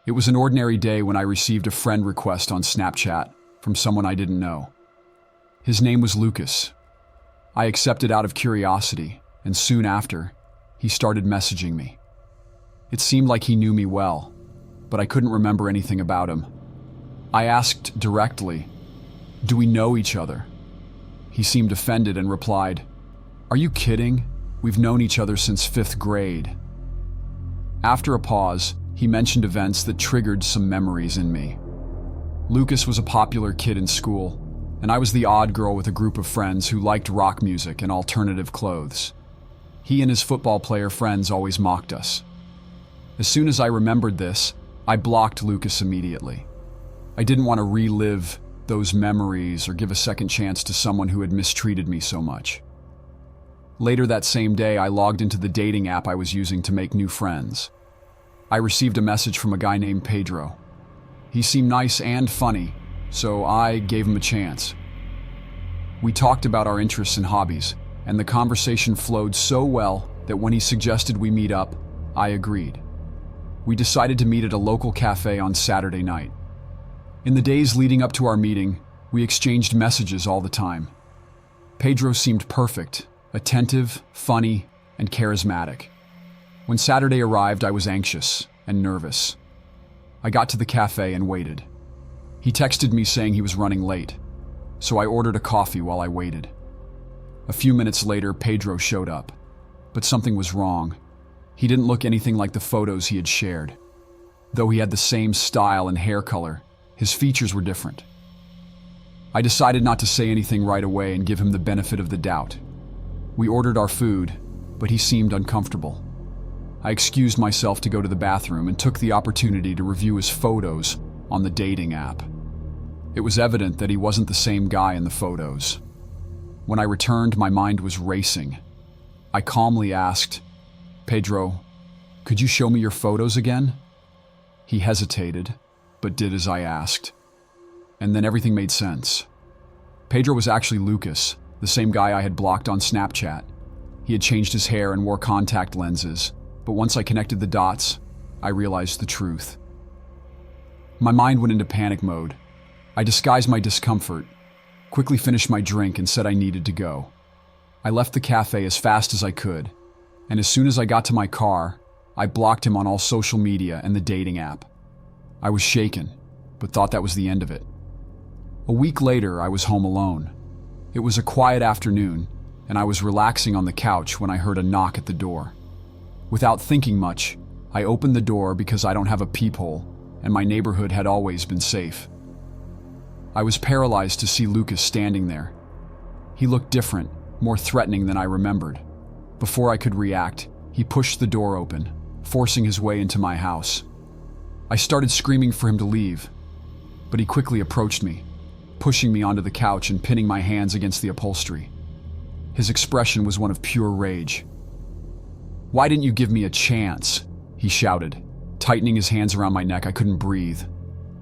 It was an ordinary day when I received a friend request on Snapchat from someone I didn't know. His name was Lucas. I accepted out of curiosity, and soon after, he started messaging me. It seemed like he knew me well, but I couldn't remember anything about him. I asked directly, "Do we know each other?" He seemed offended and replied, "Are you kidding? We've known each other since 5th grade." After a pause, he mentioned events that triggered some memories in me. Lucas was a popular kid in school, and I was the odd girl with a group of friends who liked rock music and alternative clothes. He and his football player friends always mocked us. As soon as I remembered this, I blocked Lucas immediately. I didn't want to relive those memories or give a second chance to someone who had mistreated me so much. Later that same day, I logged into the dating app I was using to make new friends. I received a message from a guy named Pedro. He seemed nice and funny, so I gave him a chance. We talked about our interests and hobbies, and the conversation flowed so well that when he suggested we meet up, I agreed. We decided to meet at a local cafe on Saturday night. In the days leading up to our meeting, we exchanged messages all the time. Pedro seemed perfect, attentive, funny, and charismatic. When Saturday arrived, I was anxious and nervous. I got to the cafe and waited. He texted me saying he was running late, so I ordered a coffee while I waited. A few minutes later, Pedro showed up, but something was wrong. He didn't look anything like the photos he had shared. Though he had the same style and hair color, his features were different. I decided not to say anything right away and give him the benefit of the doubt. We ordered our food, but he seemed uncomfortable. I excused myself to go to the bathroom and took the opportunity to review his photos on the dating app. It was evident that he wasn't the same guy in the photos. When I returned, my mind was racing. I calmly asked, "Pedro, could you show me your photos again?" He hesitated, but did as I asked. And then everything made sense. Pedro was actually Lucas, the same guy I had blocked on Snapchat. He had changed his hair and wore contact lenses, but once I connected the dots, I realized the truth. My mind went into panic mode. I disguised my discomfort, quickly finished my drink, and said I needed to go. I left the cafe as fast as I could, and as soon as I got to my car, I blocked him on all social media and the dating app. I was shaken, but thought that was the end of it. A week later, I was home alone. It was a quiet afternoon, and I was relaxing on the couch when I heard a knock at the door. Without thinking much, I opened the door because I don't have a peephole, and my neighborhood had always been safe. I was paralyzed to see Lucas standing there. He looked different, more threatening than I remembered. Before I could react, he pushed the door open, forcing his way into my house. I started screaming for him to leave, but he quickly approached me, pushing me onto the couch and pinning my hands against the upholstery. His expression was one of pure rage. "Why didn't you give me a chance?" he shouted. Tightening his hands around my neck, I couldn't breathe.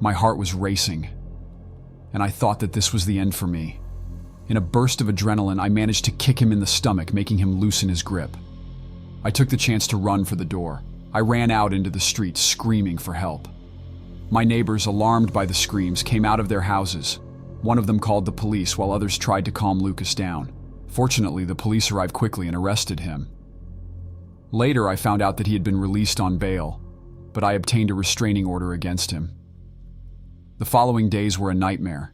My heart was racing, and I thought that this was the end for me. In a burst of adrenaline, I managed to kick him in the stomach, making him loosen his grip. I took the chance to run for the door. I ran out into the street, screaming for help. My neighbors, alarmed by the screams, came out of their houses. One of them called the police, while others tried to calm Lucas down. Fortunately, the police arrived quickly and arrested him. Later, I found out that he had been released on bail, but I obtained a restraining order against him. The following days were a nightmare.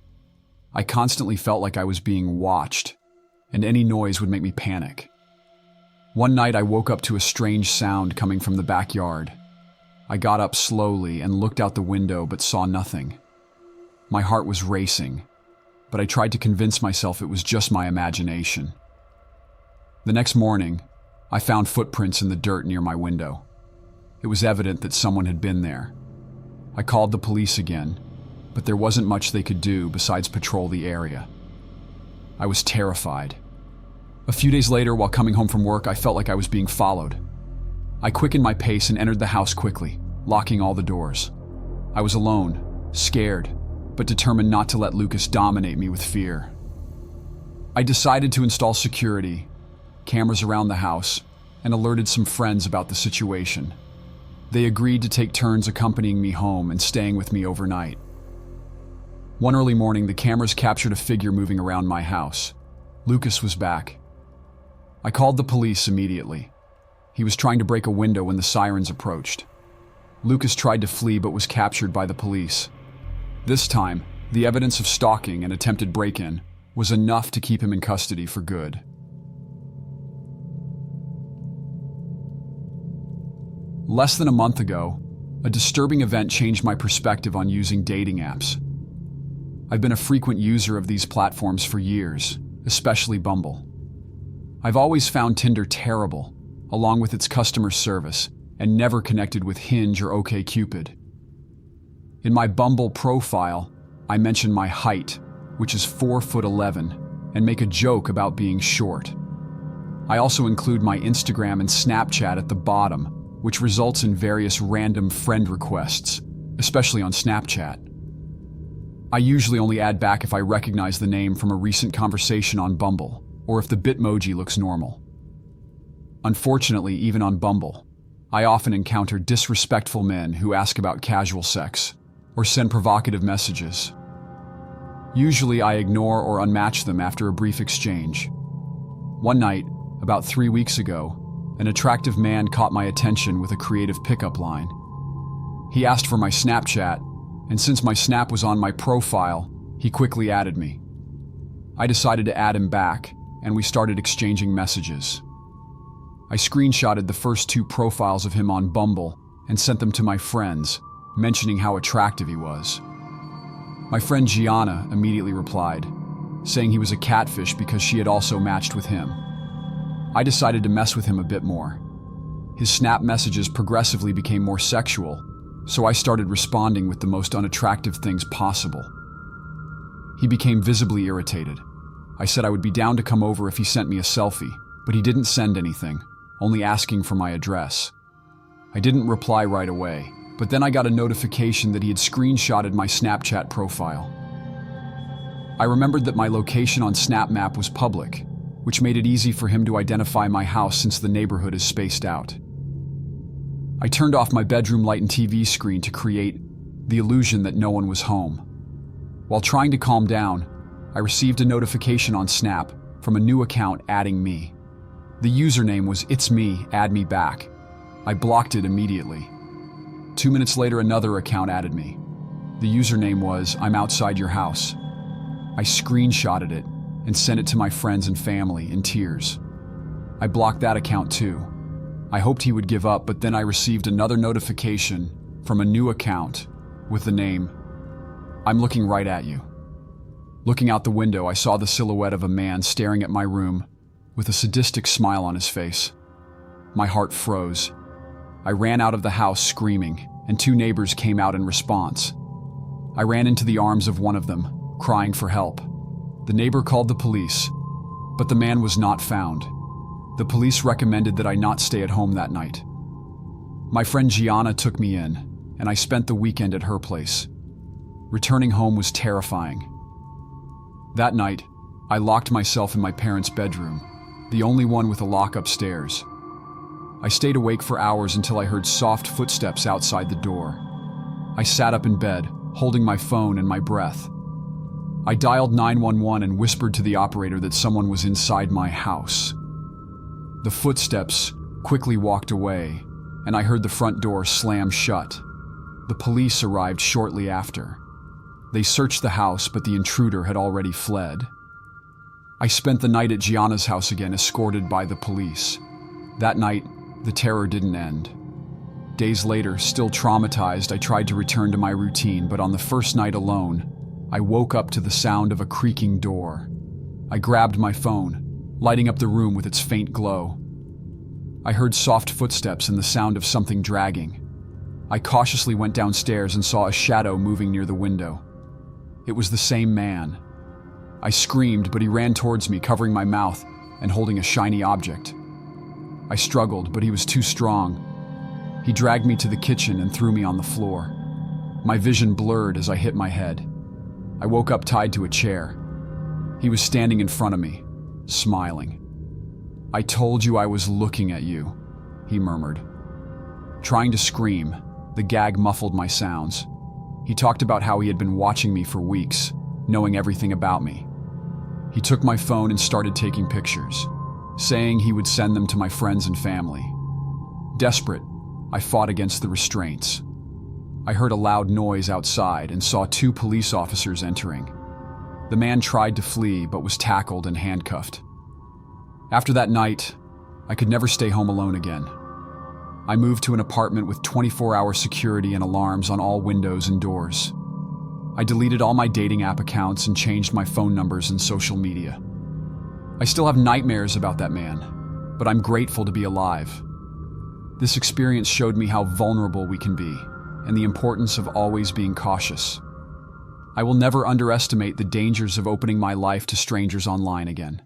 I constantly felt like I was being watched, and any noise would make me panic. One night, I woke up to a strange sound coming from the backyard. I got up slowly and looked out the window but saw nothing. My heart was racing, but I tried to convince myself it was just my imagination. The next morning, I found footprints in the dirt near my window. It was evident that someone had been there. I called the police again, but there wasn't much they could do besides patrol the area. I was terrified. A few days later, while coming home from work, I felt like I was being followed. I quickened my pace and entered the house quickly, locking all the doors. I was alone, scared, but determined not to let Lucas dominate me with fear. I decided to install security, cameras around the house, and alerted some friends about the situation. They agreed to take turns accompanying me home and staying with me overnight. One early morning, the cameras captured a figure moving around my house. Lucas was back. I called the police immediately. He was trying to break a window when the sirens approached. Lucas tried to flee but was captured by the police. This time, the evidence of stalking and attempted break-in was enough to keep him in custody for good. Less than a month ago, a disturbing event changed my perspective on using dating apps. I've been a frequent user of these platforms for years, especially Bumble. I've always found Tinder terrible, along with its customer service, and never connected with Hinge or OkCupid. In my Bumble profile, I mention my height, which is 4'11", and make a joke about being short. I also include my Instagram and Snapchat at the bottom, which results in various random friend requests, especially on Snapchat. I usually only add back if I recognize the name from a recent conversation on Bumble, or if the Bitmoji looks normal. Unfortunately, even on Bumble, I often encounter disrespectful men who ask about casual sex, or send provocative messages. Usually I ignore or unmatch them after a brief exchange. One night, about 3 weeks ago, an attractive man caught my attention with a creative pickup line. He asked for my Snapchat, and since my Snap was on my profile, he quickly added me. I decided to add him back, and we started exchanging messages. I screenshotted the first 2 profiles of him on Bumble and sent them to my friends, mentioning how attractive he was. My friend Gianna immediately replied, saying he was a catfish because she had also matched with him. I decided to mess with him a bit more. His Snap messages progressively became more sexual, so I started responding with the most unattractive things possible. He became visibly irritated. I said I would be down to come over if he sent me a selfie, but he didn't send anything, only asking for my address. I didn't reply right away, but then I got a notification that he had screenshotted my Snapchat profile. I remembered that my location on Snap Map was public, which made it easy for him to identify my house since the neighborhood is spaced out. I turned off my bedroom light and TV screen to create the illusion that no one was home. While trying to calm down, I received a notification on Snap from a new account adding me. The username was "It's me, add me back." I blocked it immediately. 2 minutes later, another account added me. The username was "I'm outside your house." I screenshotted it and sent it to my friends and family in tears. I blocked that account too. I hoped he would give up, but then I received another notification from a new account with the name "I'm looking right at you." Looking out the window, I saw the silhouette of a man staring at my room with a sadistic smile on his face. My heart froze. I ran out of the house screaming, and 2 neighbors came out in response. I ran into the arms of one of them, crying for help. The neighbor called the police, but the man was not found. The police recommended that I not stay at home that night. My friend Gianna took me in, and I spent the weekend at her place. Returning home was terrifying. That night, I locked myself in my parents' bedroom, the only one with a lock upstairs. I stayed awake for hours until I heard soft footsteps outside the door. I sat up in bed, holding my phone and my breath. I dialed 911 and whispered to the operator that someone was inside my house. The footsteps quickly walked away, and I heard the front door slam shut. The police arrived shortly after. They searched the house, but the intruder had already fled. I spent the night at Gianna's house again, escorted by the police. That night, the terror didn't end. Days later, still traumatized, I tried to return to my routine, but on the first night alone, I woke up to the sound of a creaking door. I grabbed my phone, lighting up the room with its faint glow. I heard soft footsteps and the sound of something dragging. I cautiously went downstairs and saw a shadow moving near the window. It was the same man. I screamed, but he ran towards me, covering my mouth and holding a shiny object. I struggled, but he was too strong. He dragged me to the kitchen and threw me on the floor. My vision blurred as I hit my head. I woke up tied to a chair. He was standing in front of me, smiling. "I told you I was looking at you," he murmured. Trying to scream, the gag muffled my sounds. He talked about how he had been watching me for weeks, knowing everything about me. He took my phone and started taking pictures, saying he would send them to my friends and family. Desperate, I fought against the restraints. I heard a loud noise outside and saw 2 police officers entering. The man tried to flee but was tackled and handcuffed. After that night, I could never stay home alone again. I moved to an apartment with 24-hour security and alarms on all windows and doors. I deleted all my dating app accounts and changed my phone numbers and social media. I still have nightmares about that man, but I'm grateful to be alive. This experience showed me how vulnerable we can be and the importance of always being cautious. I will never underestimate the dangers of opening my life to strangers online again.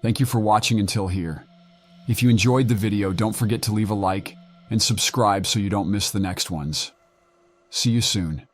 Thank you for watching until here. If you enjoyed the video, don't forget to leave a like and subscribe so you don't miss the next ones. See you soon.